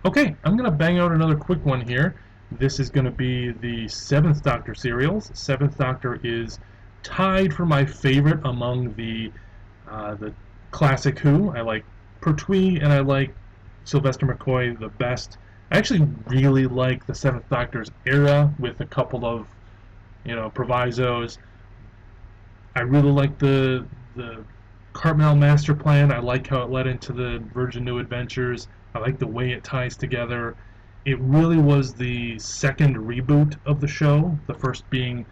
Okay, I'm going to bang out another quick one here. This is going to be the Seventh Doctor serials. Seventh Doctor is tied for my favorite among the classic Who. I like Pertwee and I like Sylvester McCoy the best. I actually really like the Seventh Doctor's era with a couple of provisos. I really like the Cartmel Master Plan. I like how it led into the Virgin New Adventures. I like the way it ties together. It really was the second reboot of the show. The first being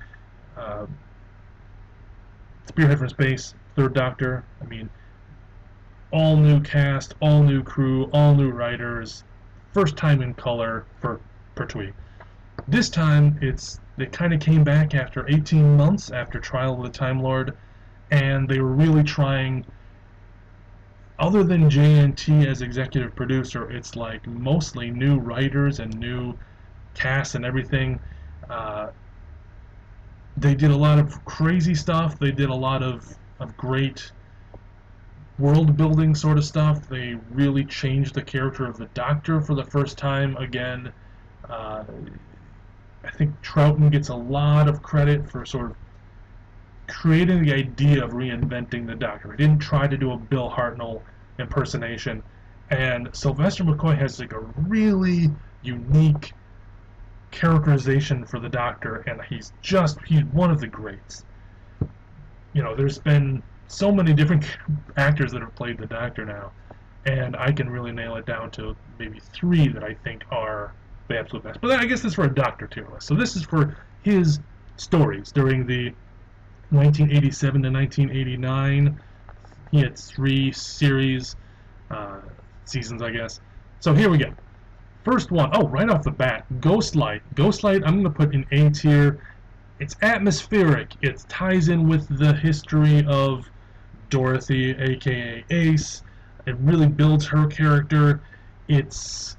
uh, Spearhead from Space, Third Doctor. I mean, all new cast, all new crew, all new writers. First time in color for Pertwee. This time, they kind of came back after 18 months after Trial of the Time Lord, and they were really trying. Other than JNT as executive producer, it's like mostly new writers and new cast and everything. Uh, they did a lot of crazy stuff. They did a lot of great world building sort of stuff. They really changed the character of the Doctor for the first time again. Uh, I think Troughton gets a lot of credit for sort of creating the idea of reinventing the Doctor. He didn't try to do a Bill Hartnell impersonation, and Sylvester McCoy has like a really unique characterization for the Doctor, and he's one of the greats. There's been so many different actors that have played the Doctor now, and I can really nail it down to maybe three that I think are the absolute best. But I guess this is for a Doctor tier list. So this is for his stories during the 1987 to 1989. He had three seasons, I guess. So here we go. First one, right off the bat, Ghostlight. Ghostlight, I'm going to put in A tier. It's atmospheric. It ties in with the history of Dorothy, aka Ace. It really builds her character. It's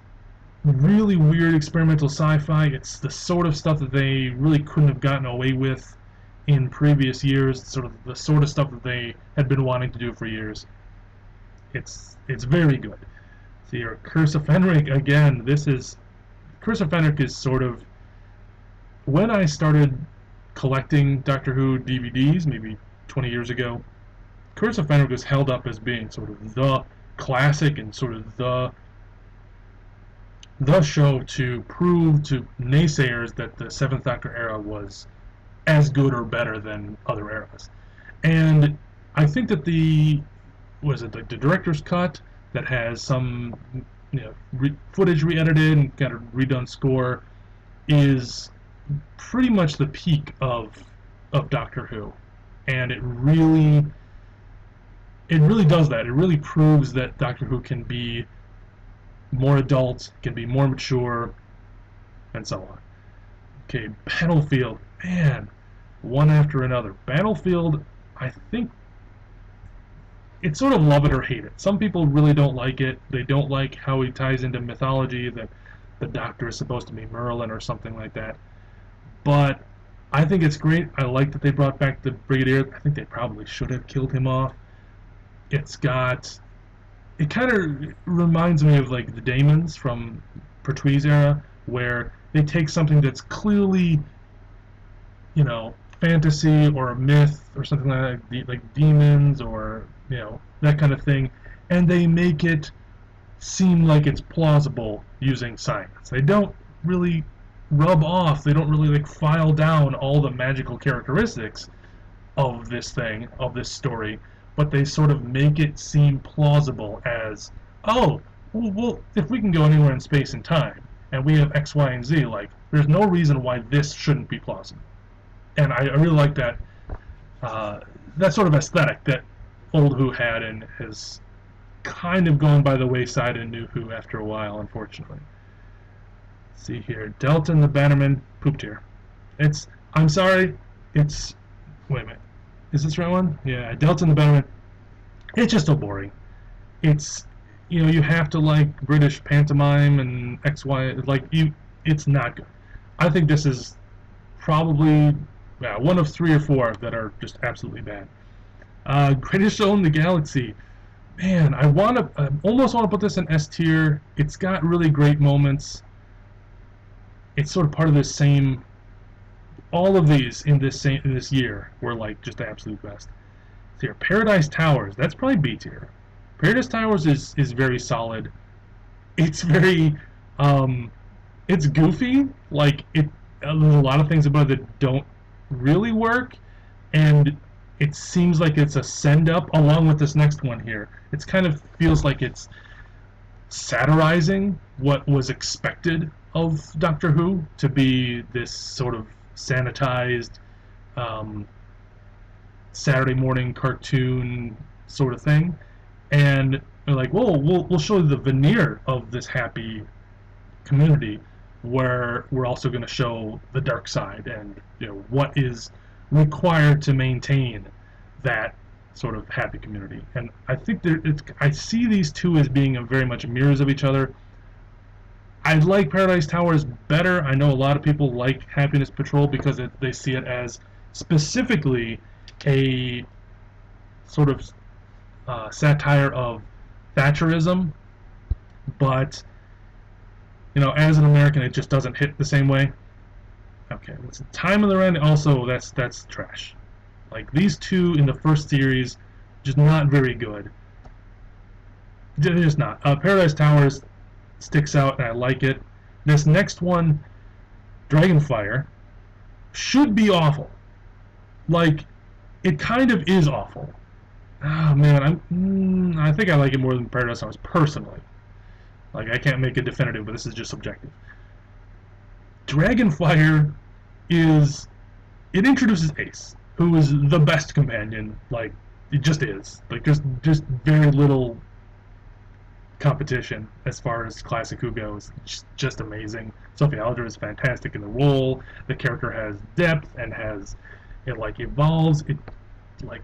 really weird experimental sci-fi. It's the sort of stuff that they really couldn't have gotten away with in previous years. Sort of the sort of stuff that they had been wanting to do for years. It's very good. So your Curse of Fenric again. Curse of Fenric is sort of when I started collecting Doctor Who DVDs, maybe 20 years ago. Curse of Fenric was held up as being sort of the classic and sort of the show to prove to naysayers that the Seventh Doctor era was as good or better than other eras. And I think that the director's cut that has some footage re-edited and got a redone score is pretty much the peak of Doctor Who, and it really does that. It really proves that Doctor Who can be more adult, can be more mature, and so on. Okay, Battlefield, man, one after another. Battlefield, I think it's sort of love it or hate it. Some people really don't like it. They don't like how he ties into mythology, that the Doctor is supposed to be Merlin or something like that. But I think it's great. I like that they brought back the Brigadier. I think they probably should have killed him off. It kind of reminds me of like the Daemons from Pertwee's era, where they take something that's clearly, fantasy or a myth or something like that, like demons or that kind of thing, and they make it seem like it's plausible using science. They don't really rub off. They don't really like file down all the magical characteristics of this story, but they sort of make it seem plausible as, well, if we can go anywhere in space and time, and we have X, Y, and Z, like, there's no reason why this shouldn't be plausible. And I really like that that sort of aesthetic that old Who had, and has kind of gone by the wayside in New Who after a while, unfortunately. Let's see here, Delta and the Bannerman, poop tier. I'm sorry, wait a minute. Is this the right one? Yeah, Delta and the Bannerman. It's just so boring. It's, you have to like British pantomime and XY, it's not good. I think this is probably one of 3 or 4 that are just absolutely bad. Greatest Show in the Galaxy. man, I almost want to put this in S tier. It's got really great moments. It's sort of part of this same. All of these in this year were like just the absolute best. So here, Paradise Towers. That's probably B tier. Paradise Towers is very solid. It's very, um, it's goofy. Like it, there's a lot of things about it that don't really work, and it seems like it's a send up along with this next one here. It's kind of feels like it's satirizing what was expected of Doctor Who to be this sort of sanitized um, Saturday morning cartoon sort of thing, and they're like, "Whoa, we'll show you the veneer of this happy community, where we're also going to show the dark side and what is required to maintain that sort of happy community." And I think I see these two as being very much mirrors of each other. I like Paradise Towers better. I know a lot of people like Happiness Patrol because they see it as specifically a sort of satire of Thatcherism, but as an American, it just doesn't hit the same way. Okay, listen, Time of the Ren also that's trash. Like these two in the first series, just not very good. They're just not. Paradise Towers sticks out, and I like it. This next one, Dragonfire, should be awful. Like, it kind of is awful. Oh man, I think I like it more than Paradise Towers personally. Like, I can't make it definitive, but this is just subjective. Dragonfire is it introduces Ace, who is the best companion. Like, it just is. Like, just very little competition as far as classic Who goes. Just amazing. Sophie Aldred is fantastic in the role. The character has depth and has it like evolves. It like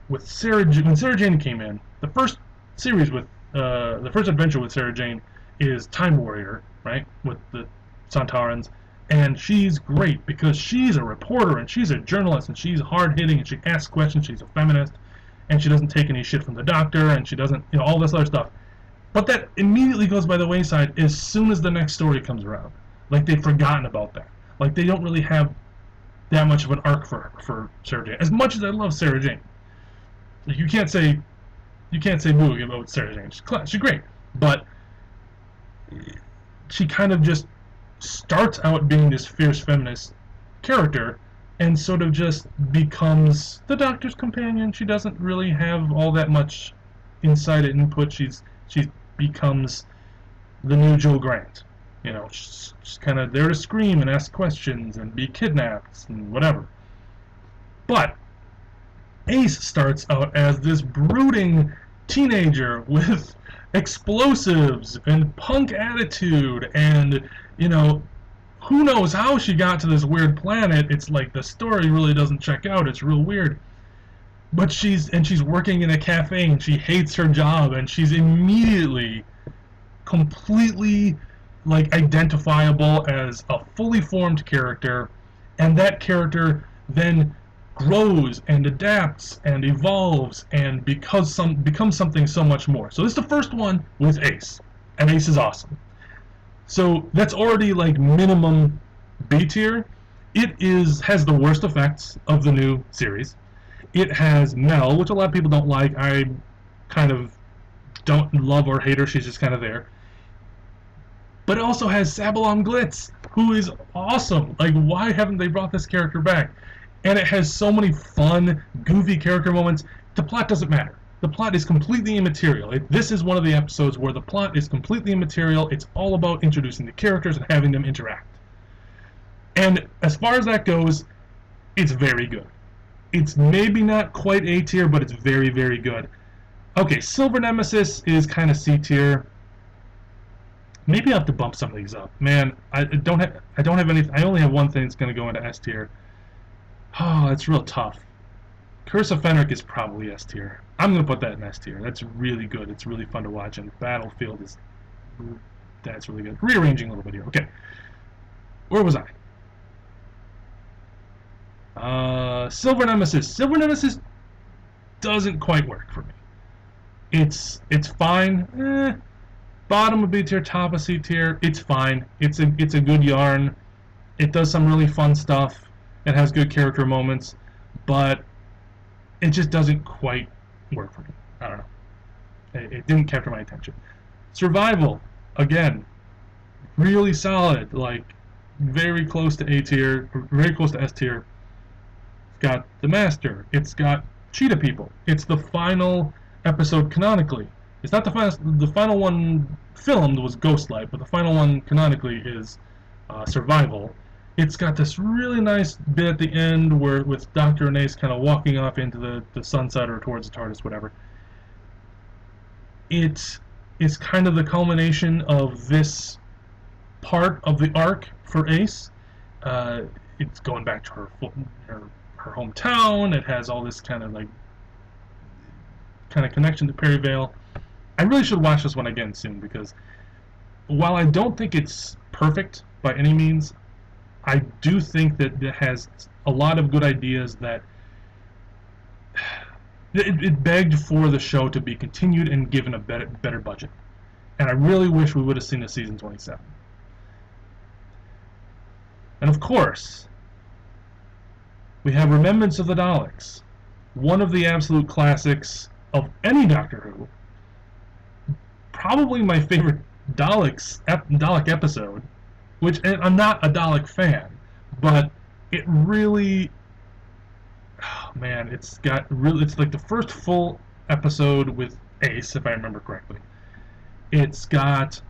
with when Sarah Jane came in, the first series with the first adventure with Sarah Jane is Time Warrior, right? With the Santarans. And she's great because she's a reporter and she's a journalist and she's hard hitting and she asks questions. She's a feminist and she doesn't take any shit from the doctor and she doesn't, all this other stuff. But that immediately goes by the wayside as soon as the next story comes around. Like they've forgotten about that. Like they don't really have that much of an arc for Sarah Jane. As much as I love Sarah Jane, like you can't say boo about Sarah Jane. She's great, but she kind of just starts out being this fierce feminist character and sort of just becomes the Doctor's companion. She doesn't really have all that much inside input. She becomes the new Joe Grant. She's kind of there to scream and ask questions and be kidnapped and whatever. But Ace starts out as this brooding teenager with explosives and punk attitude and who knows how she got to this weird planet. It's like the story really doesn't check out. It's real weird. But she's working in a cafe and she hates her job and she's immediately completely like identifiable as a fully formed character, and that character then grows and adapts and evolves and becomes something so much more. So this is the first one with Ace, and Ace is awesome. So that's already like minimum B tier. It has the worst effects of the new series. It has Mel, which a lot of people don't like. I kind of don't love or hate her. She's just kind of there. But it also has Sabalom Glitz, who is awesome. Like, why haven't they brought this character back? And it has so many fun, goofy character moments. The plot doesn't matter. The plot is completely immaterial. This is one of the episodes where the plot is completely immaterial. It's all about introducing the characters and having them interact. And as far as that goes, it's very good. It's maybe not quite A tier, but it's very, very good. Okay, Silver Nemesis is kind of C tier. Maybe I have to bump some of these up. Man, I don't have anything. I only have one thing that's going to go into S tier. Oh, it's real tough. Curse of Fenric is probably S tier. I'm going to put that in S tier. That's really good. It's really fun to watch, and Battlefield that's really good. Rearranging a little bit here. Okay. Where was I? Silver Nemesis. Silver Nemesis doesn't quite work for me. It's fine. Bottom of B tier, top of C tier. It's fine. It's a good yarn. It does some really fun stuff. It has good character moments, but it just doesn't quite work for me. I don't know. It didn't capture my attention. Survival, again, really solid. Like very close to A tier, very close to S tier. It's got the Master. It's got Cheetah People. It's the final episode canonically. It's not the final. The final one filmed was Ghostlight, but the final one canonically is Survival. It's got this really nice bit at the end where with Doctor and Ace kind of walking off into the sunset or towards the TARDIS, whatever. It is kind of the culmination of this part of the arc for Ace. It's going back to her hometown. It has all this kind of connection to Perryvale. I really should watch this one again soon because while I don't think it's perfect by any means, I do think that it has a lot of good ideas that it begged for the show to be continued and given a better budget. And I really wish we would have seen a season 27. And of course, we have Remembrance of the Daleks, one of the absolute classics of any Doctor Who. Probably my favorite Dalek episode, which, and I'm not a Dalek fan, but it really, oh man, it's like the first full episode with Ace, if I remember correctly. It's got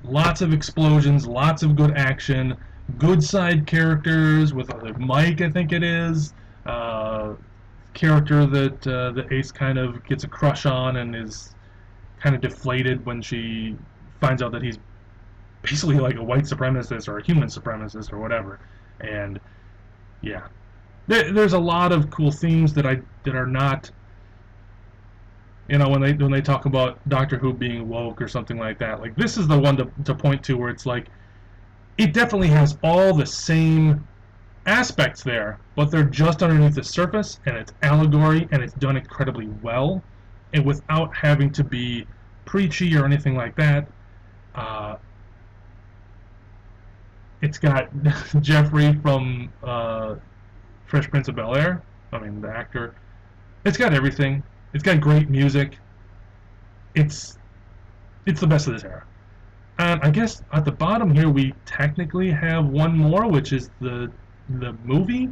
lots of explosions, lots of good action, good side characters with Mike, I think it is, character that Ace kind of gets a crush on and is kind of deflated when she finds out that he's basically like a white supremacist or a human supremacist or whatever. And yeah, there's a lot of cool themes that are not, you know, when they talk about Doctor Who being woke or something like that. Like this is the one to point to where it's like it definitely has all the same aspects there, but they're just underneath the surface, and it's allegory, and it's done incredibly well, and without having to be preachy or anything like that. It's got Jeffrey from Fresh Prince of Bel-Air. I mean, the actor. It's got everything. It's got great music. It's the best of this era. And I guess at the bottom here we technically have one more, which is the movie,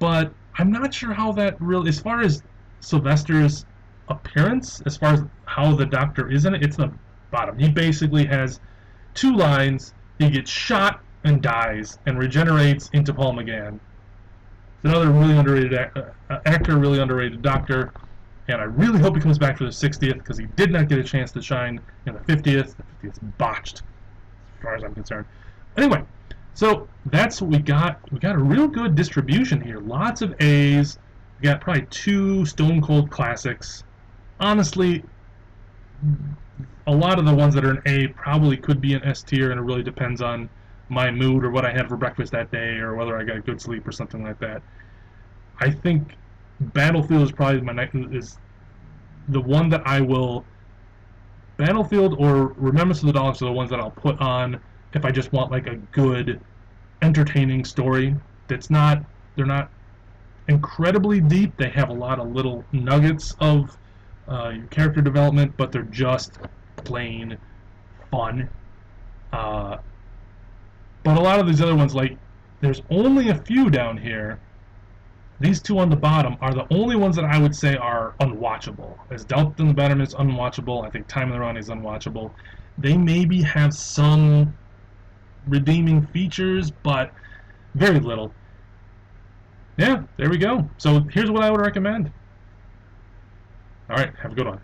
but I'm not sure how that really, as far as Sylvester's appearance, as far as how the Doctor is in it, it's the bottom. He basically has two lines. He gets shot and dies and regenerates into Paul McGann. It's another really underrated actor, really underrated Doctor, and I really hope he comes back for the 60th because he did not get a chance to shine in the 50th. The 50th is botched, as far as I'm concerned. Anyway, so that's what we got. We got a real good distribution here. Lots of A's. We got probably 2 Stone Cold classics. Honestly, a lot of the ones that are an A probably could be an S tier, and it really depends on my mood or what I had for breakfast that day or whether I got good sleep or something like that. I think Battlefield is probably is the one that I will. Battlefield or Remembrance of the Daleks are the ones that I'll put on if I just want like a good, entertaining story. They're not incredibly deep. They have a lot of little nuggets of character development, but they're just plain fun. But a lot of these other ones, like, there's only a few down here. These 2 on the bottom are the only ones that I would say are unwatchable. As Delta and the Bannerman is unwatchable. I think Time in the Run is unwatchable. They maybe have some redeeming features, but very little. Yeah, there we go. So here's what I would recommend. Alright, have a good one.